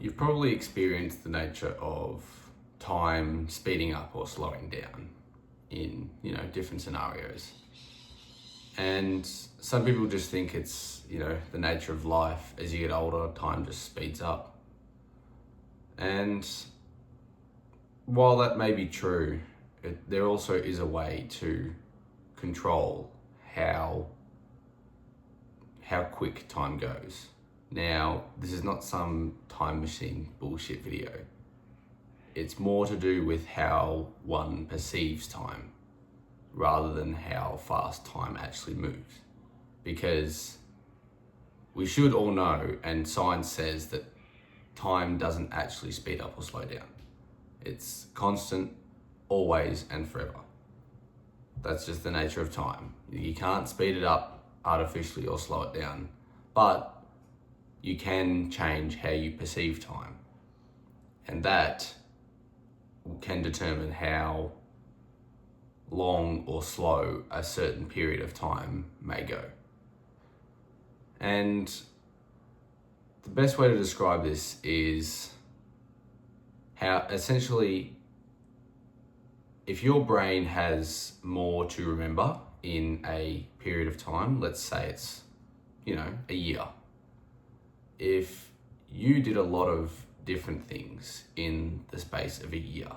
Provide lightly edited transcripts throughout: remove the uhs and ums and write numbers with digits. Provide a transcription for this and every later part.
You've probably experienced the nature of time speeding up or slowing down in, different scenarios. And some people just think it's, the nature of life. As you get older, time just speeds up. And while that may be true, there also is a way to control how quick time goes. Now, this is not some time machine bullshit video. It's more to do with how one perceives time rather than how fast time actually moves. Because we should all know, and science says, that time doesn't actually speed up or slow down. It's constant, always and forever. That's just the nature of time. You can't speed it up artificially or slow it down, but you can change how you perceive time. And that can determine how long or slow a certain period of time may go. And the best way to describe this is how essentially, if your brain has more to remember in a period of time, let's say it's, a year. If you did a lot of different things in the space of a year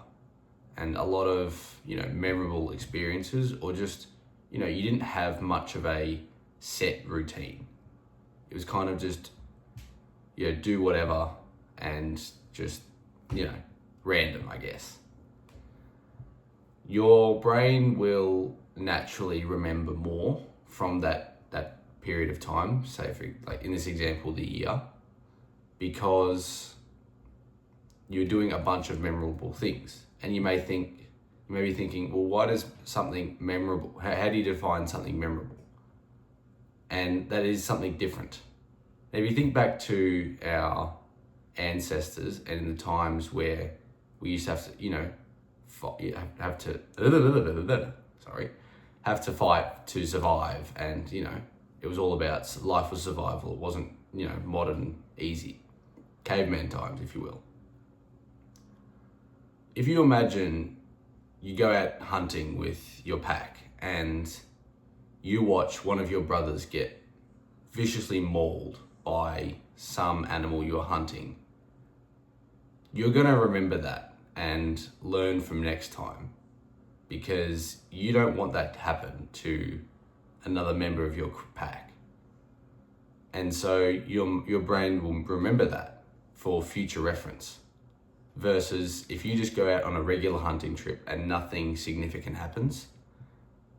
and a lot of, memorable experiences, or just, you didn't have much of a set routine. It was kind of just, do whatever and just, random, I guess. Your brain will naturally remember more from that period of time, say for, like in this example, the year, because you're doing a bunch of memorable things. And you may be thinking, well, why does something memorable, how do you define something memorable? And that is something different. Now, if you think back to our ancestors and in the times where we used to have to, have to fight to survive, and it was all about life was survival. It wasn't modern easy caveman times, if you will. If you imagine you go out hunting with your pack and you watch one of your brothers get viciously mauled by some animal you're hunting, you're going to remember that and learn from next time, because you don't want that to happen to another member of your pack. And so your brain will remember that for future reference. Versus if you just go out on a regular hunting trip and nothing significant happens,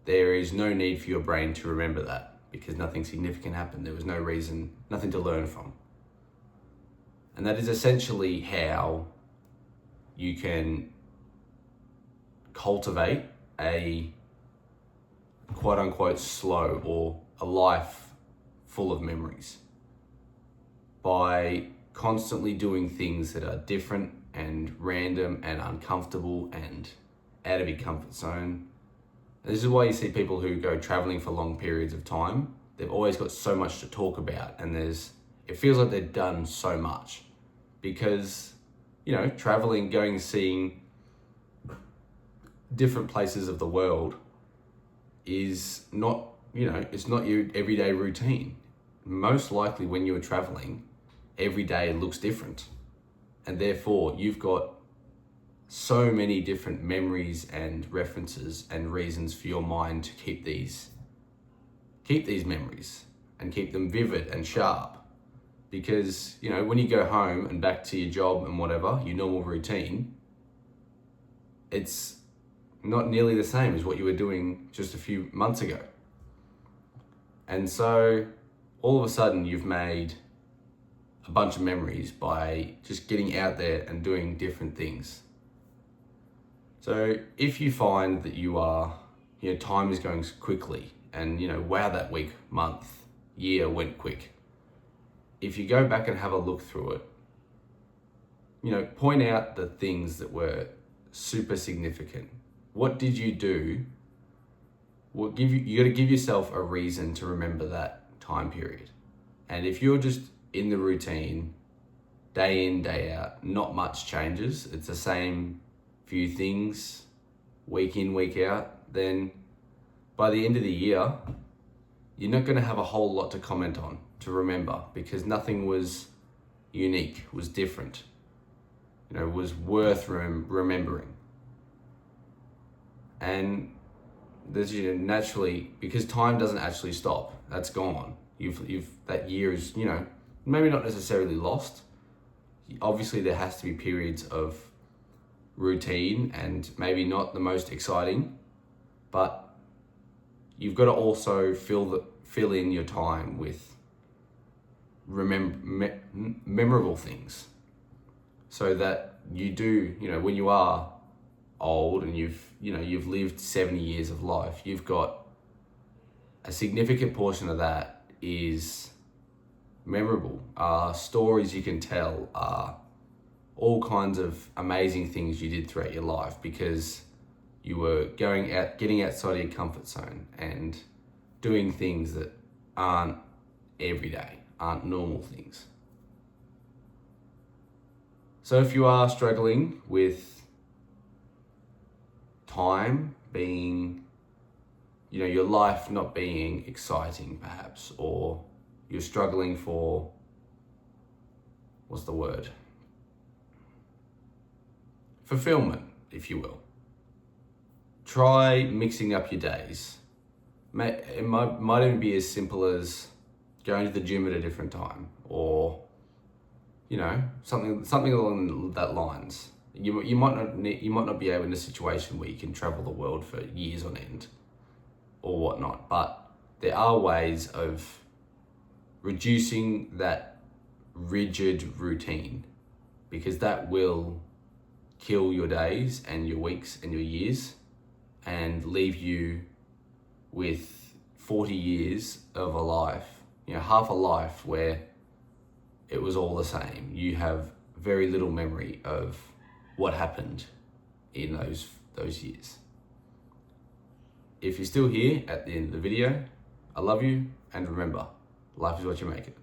there is no need for your brain to remember that, because nothing significant happened. There was no reason, nothing to learn from. And that is essentially how you can cultivate a quote unquote slow or a life full of memories, by constantly doing things that are different and random and uncomfortable and out of your comfort zone. And this is why you see people who go traveling for long periods of time. They've always got so much to talk about, and it feels like they've done so much, because traveling, going, seeing different places of the world is not, it's not your everyday routine. Most likely when you're traveling, every day looks different. And therefore you've got so many different memories and references and reasons for your mind to keep these memories and keep them vivid and sharp. Because, when you go home and back to your job and whatever, your normal routine, it's not nearly the same as what you were doing just a few months ago. And so all of a sudden you've made a bunch of memories by just getting out there and doing different things. So if you find that you are, time is going quickly and, wow, that week, month, year went quick. If you go back and have a look through it, point out the things that were super significant. What did you do? You got to give yourself a reason to remember that time period. And if you're just in the routine, day in, day out, not much changes, it's the same few things week in, week out, then by the end of the year, you're not going to have a whole lot to comment on, to remember, because nothing was unique, was different, was worth remembering. And there's naturally, because time doesn't actually stop, that's gone. You've that year is, maybe not necessarily lost. Obviously there has to be periods of routine and maybe not the most exciting, but you've got to also fill in your time with memorable things, so that you do, when you are old and you've lived 70 years of life, you've got a significant portion of that is memorable. Stories you can tell, all kinds of amazing things you did throughout your life because you were getting outside of your comfort zone and doing things that aren't everyday, aren't normal things. So if you are struggling with time being, your life not being exciting perhaps, or you're struggling for, fulfillment, if you will. Try mixing up your days. It might even be as simple as going to the gym at a different time, or something along that lines. You might not be able in a situation where you can travel the world for years on end or whatnot, but there are ways of reducing that rigid routine, because that will kill your days and your weeks and your years and leave you with 40 years of a life, half a life where it was all the same. You have very little memory of what happened in those years. If you're still here at the end of the video, I love you, and remember, life is what you make it.